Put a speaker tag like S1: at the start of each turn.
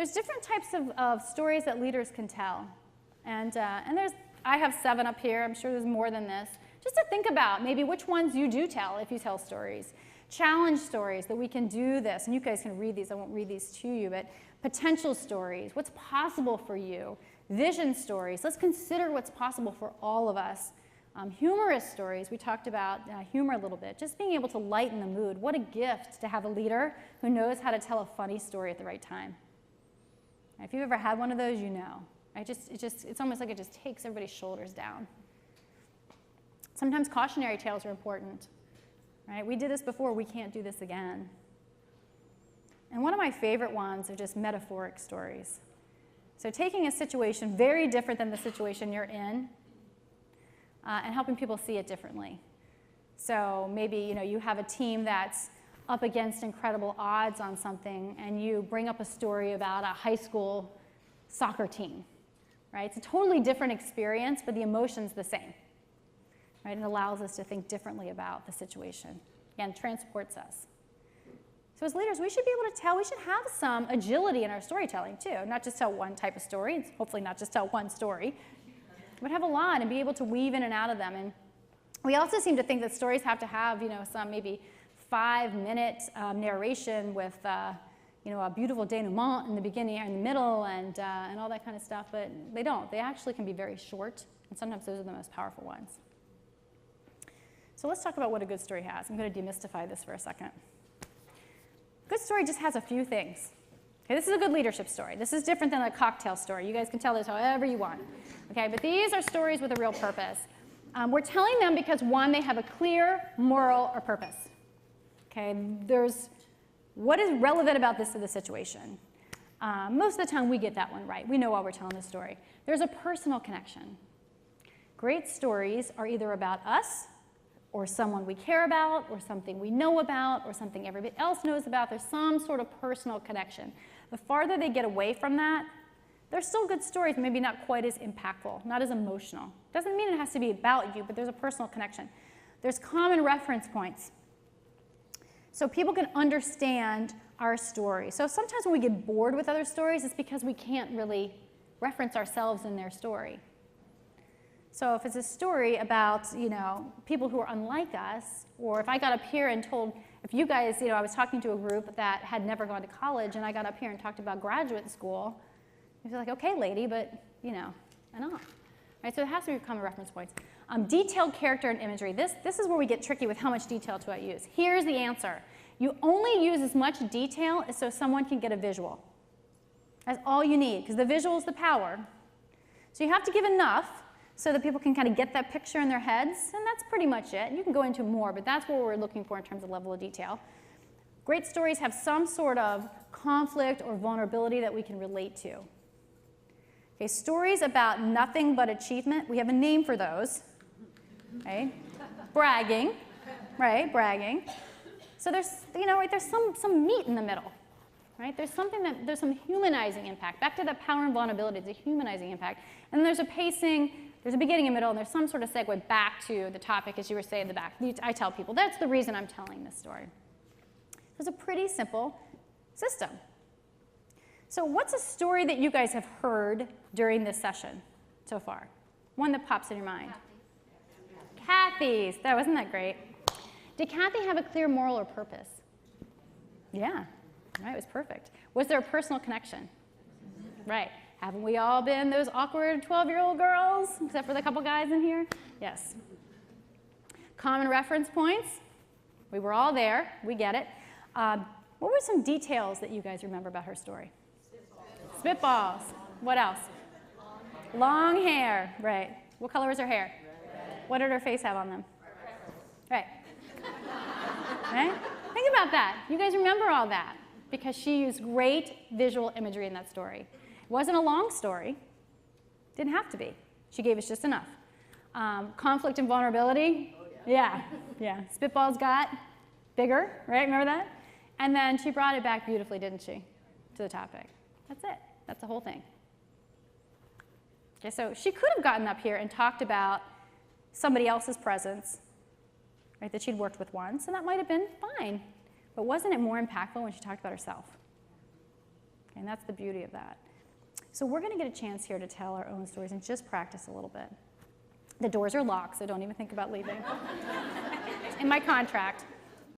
S1: there's different types of stories that leaders can tell. And I have 7 up here. I'm sure there's more than this. Just to think about maybe which ones you do tell if you tell stories. Challenge stories that we can do this. And you guys can read these. I won't read these to you. But potential stories. What's possible for you? Vision stories. Let's consider what's possible for all of us. Humorous stories. We talked about humor a little bit. Just being able to lighten the mood. What a gift to have a leader who knows how to tell a funny story at the right time. If you've ever had one of those, you know. It's almost like it just takes everybody's shoulders down. Sometimes cautionary tales are important. Right? We did this before. We can't do this again. And one of my favorite ones are just metaphoric stories. So taking a situation very different than the situation you're in and helping people see it differently. So maybe you have a team that's up against incredible odds on something, and you bring up a story about a high school soccer team. Right? It's a totally different experience, but the emotion's the same. Right? It allows us to think differently about the situation. Again, transports us. So as leaders, we should be able to tell, we should have some agility in our storytelling too. Not just tell one type of story, and hopefully not just tell one story, but have a lot and be able to weave in and out of them. And we also seem to think that stories have to have, some maybe 5-minute narration with, a beautiful denouement in the beginning or in the middle and all that kind of stuff, but they don't. They actually can be very short, and sometimes those are the most powerful ones. So let's talk about what a good story has. I'm going to demystify this for a second. Good story just has a few things. Okay, this is a good leadership story. This is different than a cocktail story. You guys can tell this however you want. Okay, but these are stories with a real purpose. We're telling them because, one, they have a clear moral or purpose. Okay, there's what is relevant about this to the situation. Most of the time we get that one right. We know why we're telling this story. There's a personal connection. Great stories are either about us, or someone we care about, or something we know about, or something everybody else knows about. There's some sort of personal connection. The farther they get away from that, they're still good stories, maybe not quite as impactful, not as emotional. Doesn't mean it has to be about you, but there's a personal connection. There's common reference points. So people can understand our story. So sometimes when we get bored with other stories, it's because we can't really reference ourselves in their story. So if it's a story about, people who are unlike us, or if I got up here and told, if you guys, I was talking to a group that had never gone to college, and I got up here and talked about graduate school, you'd be like, okay, lady, but, I know. Right, so it has to be common reference points. Detailed character and imagery. This is where we get tricky with how much detail do I use. Here's the answer. You only use as much detail as so someone can get a visual. That's all you need, because the visual is the power. So you have to give enough so that people can kind of get that picture in their heads, and that's pretty much it. You can go into more, but that's what we're looking for in terms of level of detail. Great stories have some sort of conflict or vulnerability that we can relate to. Okay, stories about nothing but achievement, we have a name for those. Right? Bragging, right? Bragging. So there's, there's some meat in the middle. Right? There's some humanizing impact. Back to that power and vulnerability, it's a humanizing impact. And then there's a pacing, there's a beginning and middle, and there's some sort of segue back to the topic, as you were saying in the back. I tell people, that's the reason I'm telling this story. It's a pretty simple system. So what's a story that you guys have heard during this session so far? One that pops in your mind. Kathy's. Wasn't that great? Did Kathy have a clear moral or purpose? Yeah. Right, it was perfect. Was there a personal connection? Right. Haven't we all been those awkward 12-year-old girls, except for the couple guys in here? Yes. Common reference points. We were all there. We get it. What were some details that you guys remember about her story? Spitballs. What else? Long hair. Right. What color was her hair? Red. What did her face have on them? Right. Right? Think about that. You guys remember all that, because she used great visual imagery in that story. It wasn't a long story. Didn't have to be. She gave us just enough. Conflict and vulnerability. Oh, yeah. Yeah. Spitballs got bigger, right? Remember that? And then she brought it back beautifully, didn't she, to the topic. That's it. That's the whole thing. Okay, so she could have gotten up here and talked about somebody else's presence, right, that she'd worked with once, and that might have been fine. But wasn't it more impactful when she talked about herself? And that's the beauty of that. So we're going to get a chance here to tell our own stories and just practice a little bit. The doors are locked, so don't even think about leaving. It's in my contract.